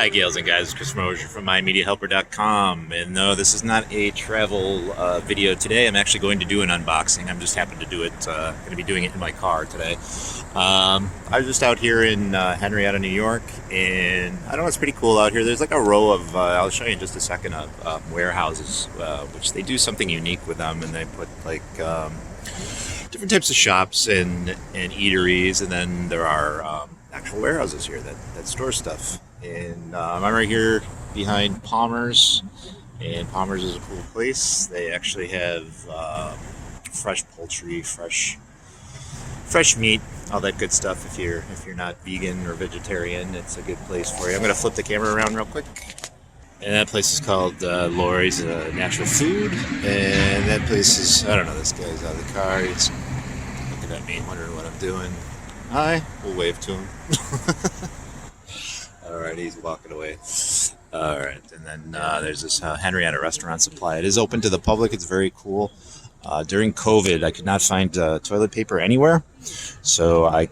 Hi, gals and guys. It's Chris Mosier from MyMediaHelper.com. And no, this is not a travel video today. I'm actually going to do an unboxing. I'm just happened to do it. Going to be doing it in my car today. I was just out here in Henrietta, New York, and I don't know, it's pretty cool out here. There's like a row of, I'll show you in just a second, of warehouses, which they do something unique with them, and they put like different types of shops and eateries, and then there are actual warehouses here that store stuff. And I'm right here behind Palmer's, and Palmer's is a cool place. They actually have fresh poultry, fresh meat, all that good stuff. If you're not vegan or vegetarian, it's a good place for you. I'm gonna flip the camera around real quick. And that place is called Lori's Natural Food, and that place is, I don't know, this guy's out of the car. He's looking at me, wondering what I'm doing. Hi, we'll wave to him. Alright, he's walking away. Alright, and then there's this Henrietta Restaurant Supply. It is open to the public. It's very cool. During COVID, I could not find toilet paper anywhere, so I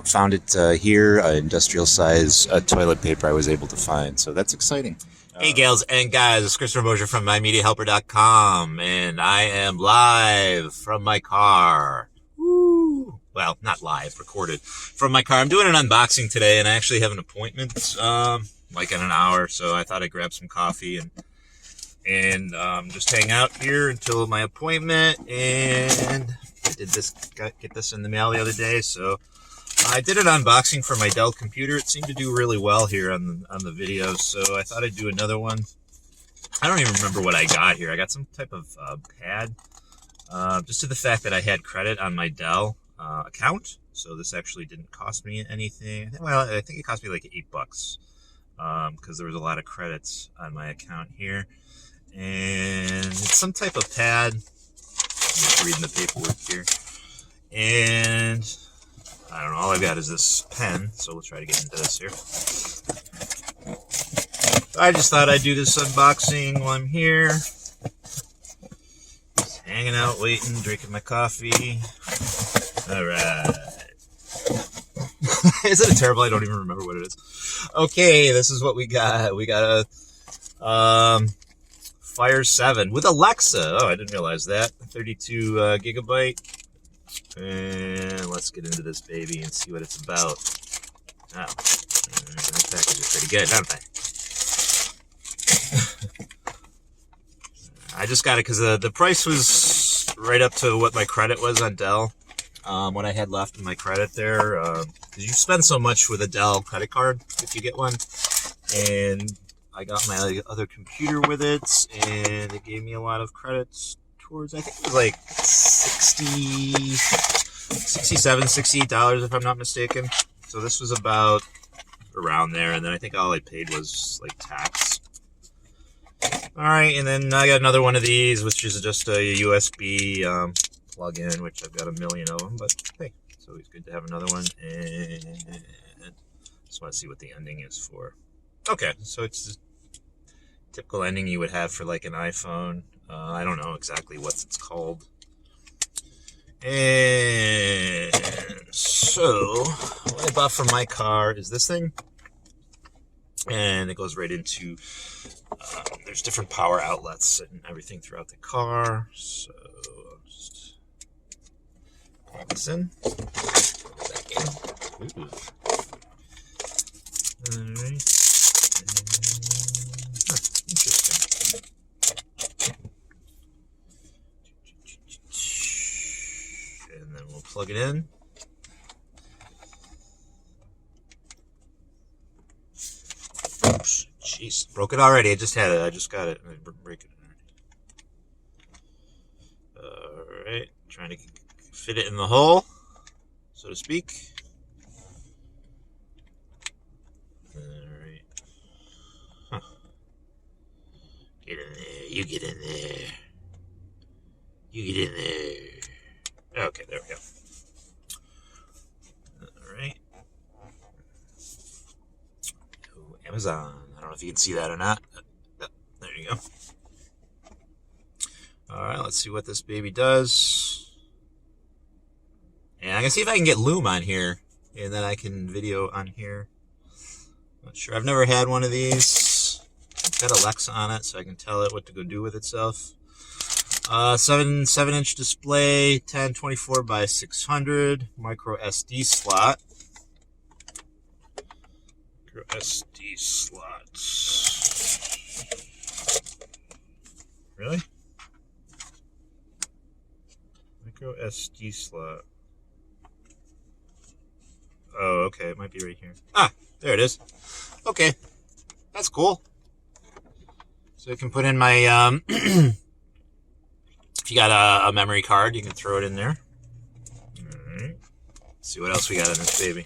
found it here, industrial size toilet paper I was able to find, so that's exciting. Hey gals and guys, it's Christopher Mosier from MyMediaHelper.com, and I am live from my car. Woo! Well, not live, recorded from my car. I'm doing an unboxing today, and I actually have an appointment, like in an hour, so I thought I'd grab some coffee and just hang out here until my appointment. And I did get this in the mail the other day, so I did an unboxing for my Dell computer. It seemed to do really well here on the videos, so I thought I'd do another one. I don't even remember what I got here. I got some type of pad, just to the fact that I had credit on my Dell account, so this actually didn't cost me anything. Well, I think it cost me like $8, because there was a lot of credits on my account here. And it's some type of pad. I'm just reading the paperwork here. And I don't know, all I've got is this pen, so we'll try to get into this here. I just thought I'd do this unboxing while I'm here. Just hanging out, waiting, drinking my coffee. Alright. Isn't it terrible? I don't even remember what it is. Okay, this is what we got. We got a Fire 7 with Alexa. Oh, I didn't realize that. 32 gigabyte. And let's get into this baby and see what it's about. Oh, the packages are pretty good, don't they? I just got it because the price was right up to what my credit was on Dell. What I had left in my credit there. Because you spend so much with a Dell credit card if you get one. And I got my other computer with it, and it gave me a lot of credits towards, I think it was like $68 if I'm not mistaken. So this was about around there, and then I think all I paid was like tax. Alright, and then I got another one of these, which is just a USB plug-in, which I've got a million of them, but hey, it's always good to have another one. And just want to see what the ending is for. Okay, so it's the typical ending you would have for like an iPhone. I don't know exactly what it's called. And so what I bought for my car is this thing, and it goes right into there's different power outlets and everything throughout the car. So I'll just plug this in, plug it back in. Ooh. All right. Interesting. And then we'll plug it in. Oops, jeez, broke it already. I just had it. I just got it. I break it. All right, trying to fit it in the hole, so to speak. All right. Huh. Get in there. You get in there. You get in there. Okay, there we go. Alright. Oh, Amazon. I don't know if you can see that or not. There you go. Alright, let's see what this baby does. And I'm going to see if I can get Loom on here. And then I can video on here. Not sure. I've never had one of these. It's got Alexa on it, so I can tell it what to go do with itself. 7-inch display, 1024 by 600, micro SD slot. Micro SD slot. Really? Micro SD slot. Oh, okay. It might be right here. Ah, there it is. Okay, that's cool. So I can put in my if you got a memory card, you can throw it in there. All right. Let's see what else we got in this baby.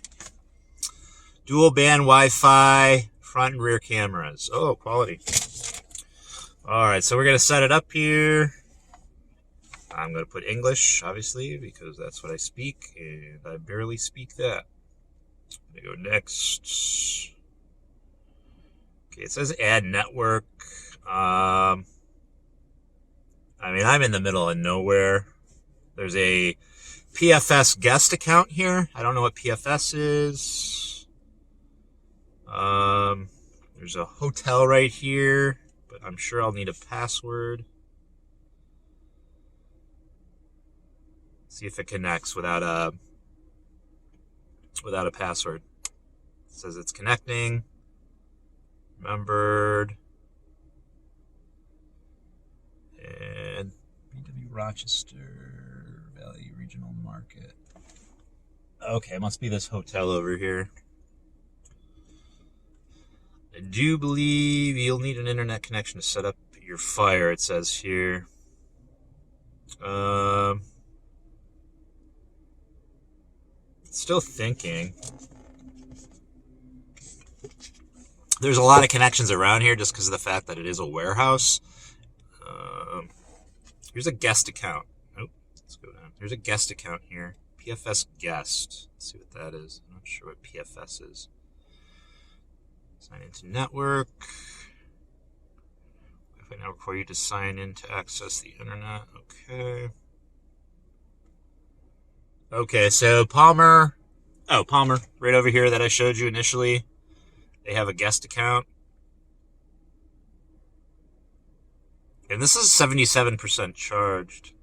Dual band Wi-Fi, front and rear cameras. Oh, quality. All right, so we're gonna set it up here. I'm gonna put English, obviously, because that's what I speak, and I barely speak that. I'm gonna go next. Okay, it says add network. I mean, I'm in the middle of nowhere. There's a PFS guest account here. I don't know what PFS is. There's a hotel right here, but I'm sure I'll need a password. See if it connects without a password. It says it's connecting. Remembered. And BW Rochester Valley Regional Market. Okay, it must be this hotel over here. I do believe you'll need an internet connection to set up your Fire, it says here. Still thinking. There's a lot of connections around here just because of the fact that it is a warehouse. Here's a guest account. Oh, let's go down. There's a guest account here. PFS guest. Let's see what that is. I'm not sure what PFS is. Sign into network. Wi-Fi now require you to sign in to access the internet. Okay. Okay, so Palmer. Oh, Palmer, right over here that I showed you initially. They have a guest account. And this is 77% charged.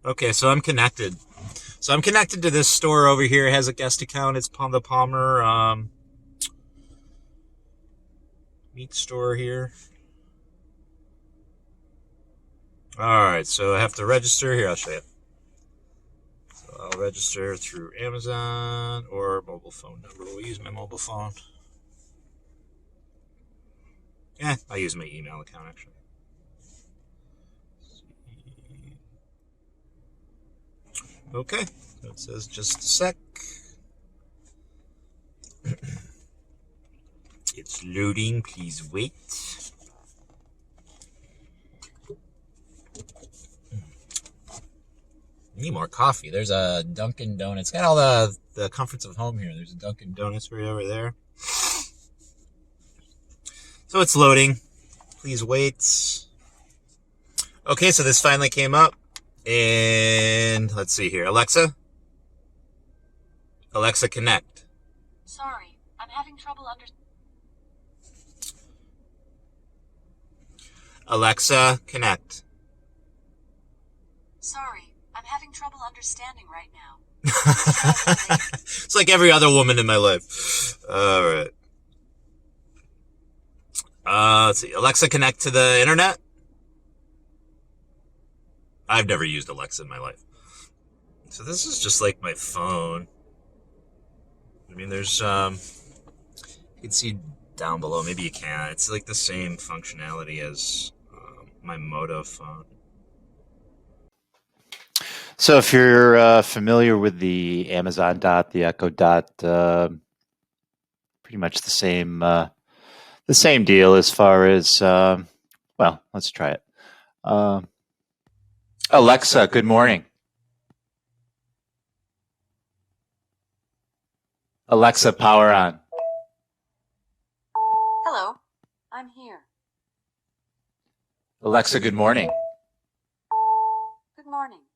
Okay, so I'm connected. So I'm connected to this store over here. It has a guest account. It's the Palmer meat store here. Alright, so I have to register. Here, I'll show you. So I'll register through Amazon or mobile phone number. We'll use my mobile phone. Yeah, I'll use my email account, actually. Okay, so it says just a sec. It's loading, please wait. Need more coffee. There's a Dunkin' Donuts. Got all the comforts of home here. There's a Dunkin' Donuts right over there. So it's loading. Please wait. Okay, so this finally came up. And let's see here. Alexa, connect. Sorry, I'm having trouble Alexa, connect. Sorry, I'm having trouble understanding right now. It's like every other woman in my life. All right. Let's see. Alexa, connect to the internet. I've never used Alexa in my life. So this is just like my phone. I mean, there's, you can see down below. Maybe you can't. It's like the same functionality as my Moto phone. So if you're familiar with the Amazon Dot, the Echo Dot, pretty much the same deal as far as, well, let's try it. Alexa, good morning. Alexa, power on. Hello, I'm here. Alexa, good morning. Good morning.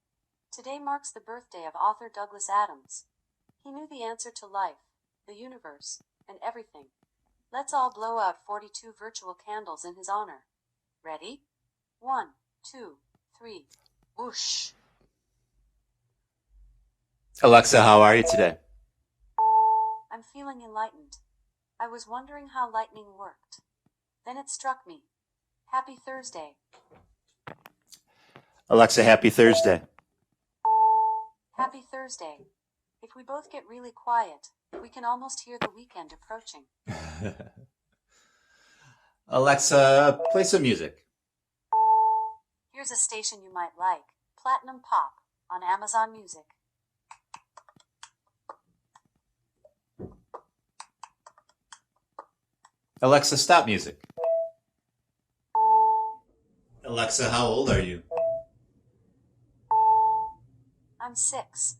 Today marks the birthday of author Douglas Adams. He knew the answer to life, the universe, and everything. Let's all blow out 42 virtual candles in his honor. Ready? 1, 2, 3. Whoosh. Alexa, how are you today? I'm feeling enlightened. I was wondering how lightning worked. Then it struck me. Happy Thursday. Alexa, happy Thursday. Happy Thursday. If we both get really quiet, we can almost hear the weekend approaching. Alexa, play some music. Here's a station you might like, Platinum Pop, on Amazon Music. Alexa, stop music. Alexa, how old are you? I'm 6.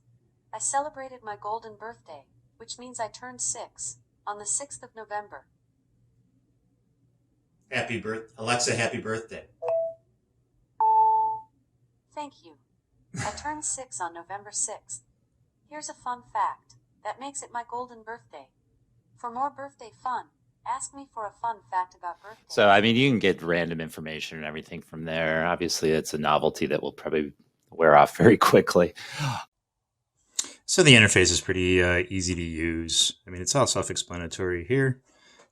I celebrated my golden birthday, which means I turned 6, on the 6th of November. Alexa, happy birthday. Thank you. I turned 6 on November 6th. Here's a fun fact that makes it my golden birthday. For more birthday fun, ask me for a fun fact about birthdays. So, I mean, you can get random information and everything from there. Obviously, it's a novelty that will probably wear off very quickly. So the interface is pretty easy to use. I mean, it's all self-explanatory here.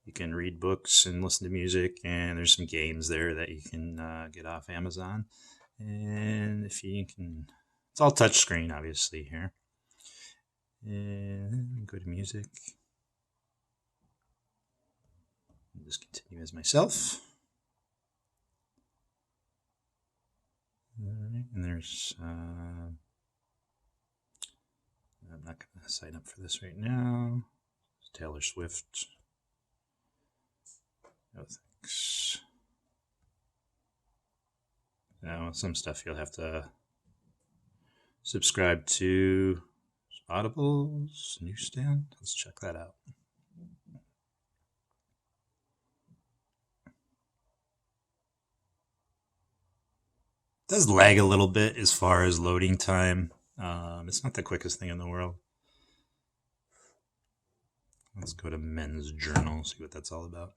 You can read books and listen to music, and there's some games there that you can get off Amazon. And if you can, it's all touchscreen, obviously, here. And go to music. I'll just continue as myself. All right, and there's, I'm not going to sign up for this right now. Taylor Swift. No thanks. Now, some stuff you'll have to subscribe to. Audible's newsstand. Let's check that out. It does lag a little bit as far as loading time. It's not the quickest thing in the world. Let's go to Men's Journal, see what that's all about.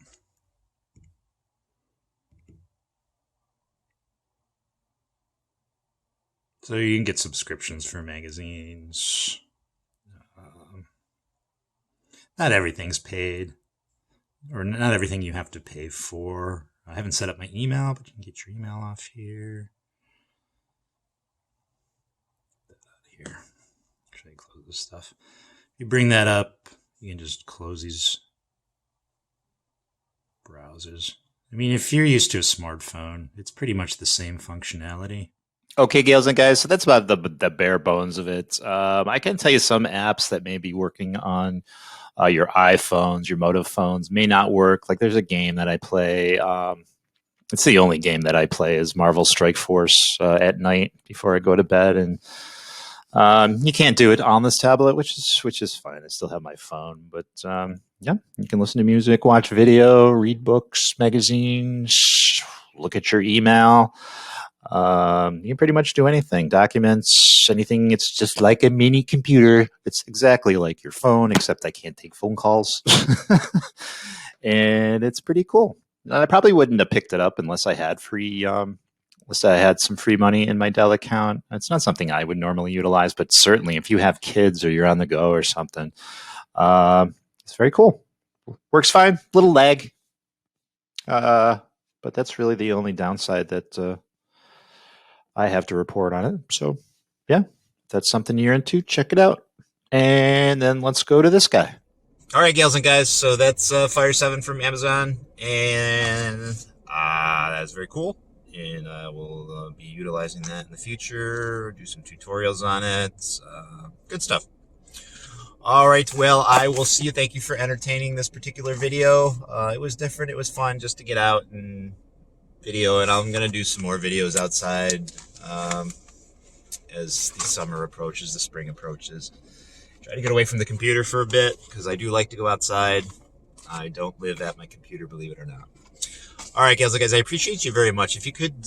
So you can get subscriptions for magazines. Not everything's paid, or not everything you have to pay for. I haven't set up my email, but you can get your email off here. Here. Actually, close this stuff. You bring that up, you can just close these browsers. I mean, if you're used to a smartphone, it's pretty much the same functionality. Okay, Gales and guys, so that's about the bare bones of it. I can tell you some apps that may be working on your iPhones, your Moto phones, may not work. Like there's a game that I play. It's the only game that I play is Marvel Strike Force at night before I go to bed, and you can't do it on this tablet, which is fine. I still have my phone, but yeah, you can listen to music, watch video, read books, magazines, look at your email. You can pretty much do anything, documents, anything. It's just like a mini computer. It's exactly like your phone, except I can't take phone calls. And it's pretty cool. I probably wouldn't have picked it up unless I had some free money in my Dell account. It's not something I would normally utilize, but certainly if you have kids or you're on the go or something, it's very cool. Works fine. Little lag. But that's really the only downside that I have to report on it. So, yeah, if that's something you're into, check it out. And then let's go to this guy. All right, gals and guys. So that's Fire 7 from Amazon, and that's very cool. And I will be utilizing that in the future, do some tutorials on it. Good stuff. All right, well, I will see you. Thank you for entertaining this particular video. It was different. It was fun just to get out and video, and I'm going to do some more videos outside as the summer approaches, the spring approaches. Try to get away from the computer for a bit because I do like to go outside. I don't live at my computer, believe it or not. All right, guys, I appreciate you very much. If you could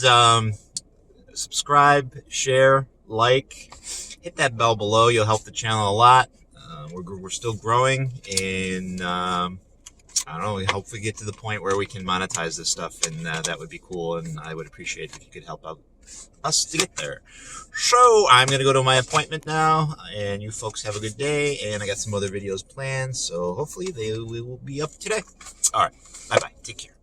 subscribe, share, like, hit that bell below. You'll help the channel a lot. We're still growing, and I I don't know. We hope we get to the point where we can monetize this stuff, and that would be cool. And I would appreciate if you could help out us to get there. So I'm gonna go to my appointment now, and you folks have a good day. And I got some other videos planned, so hopefully they will be up today. All right, bye bye. Take care.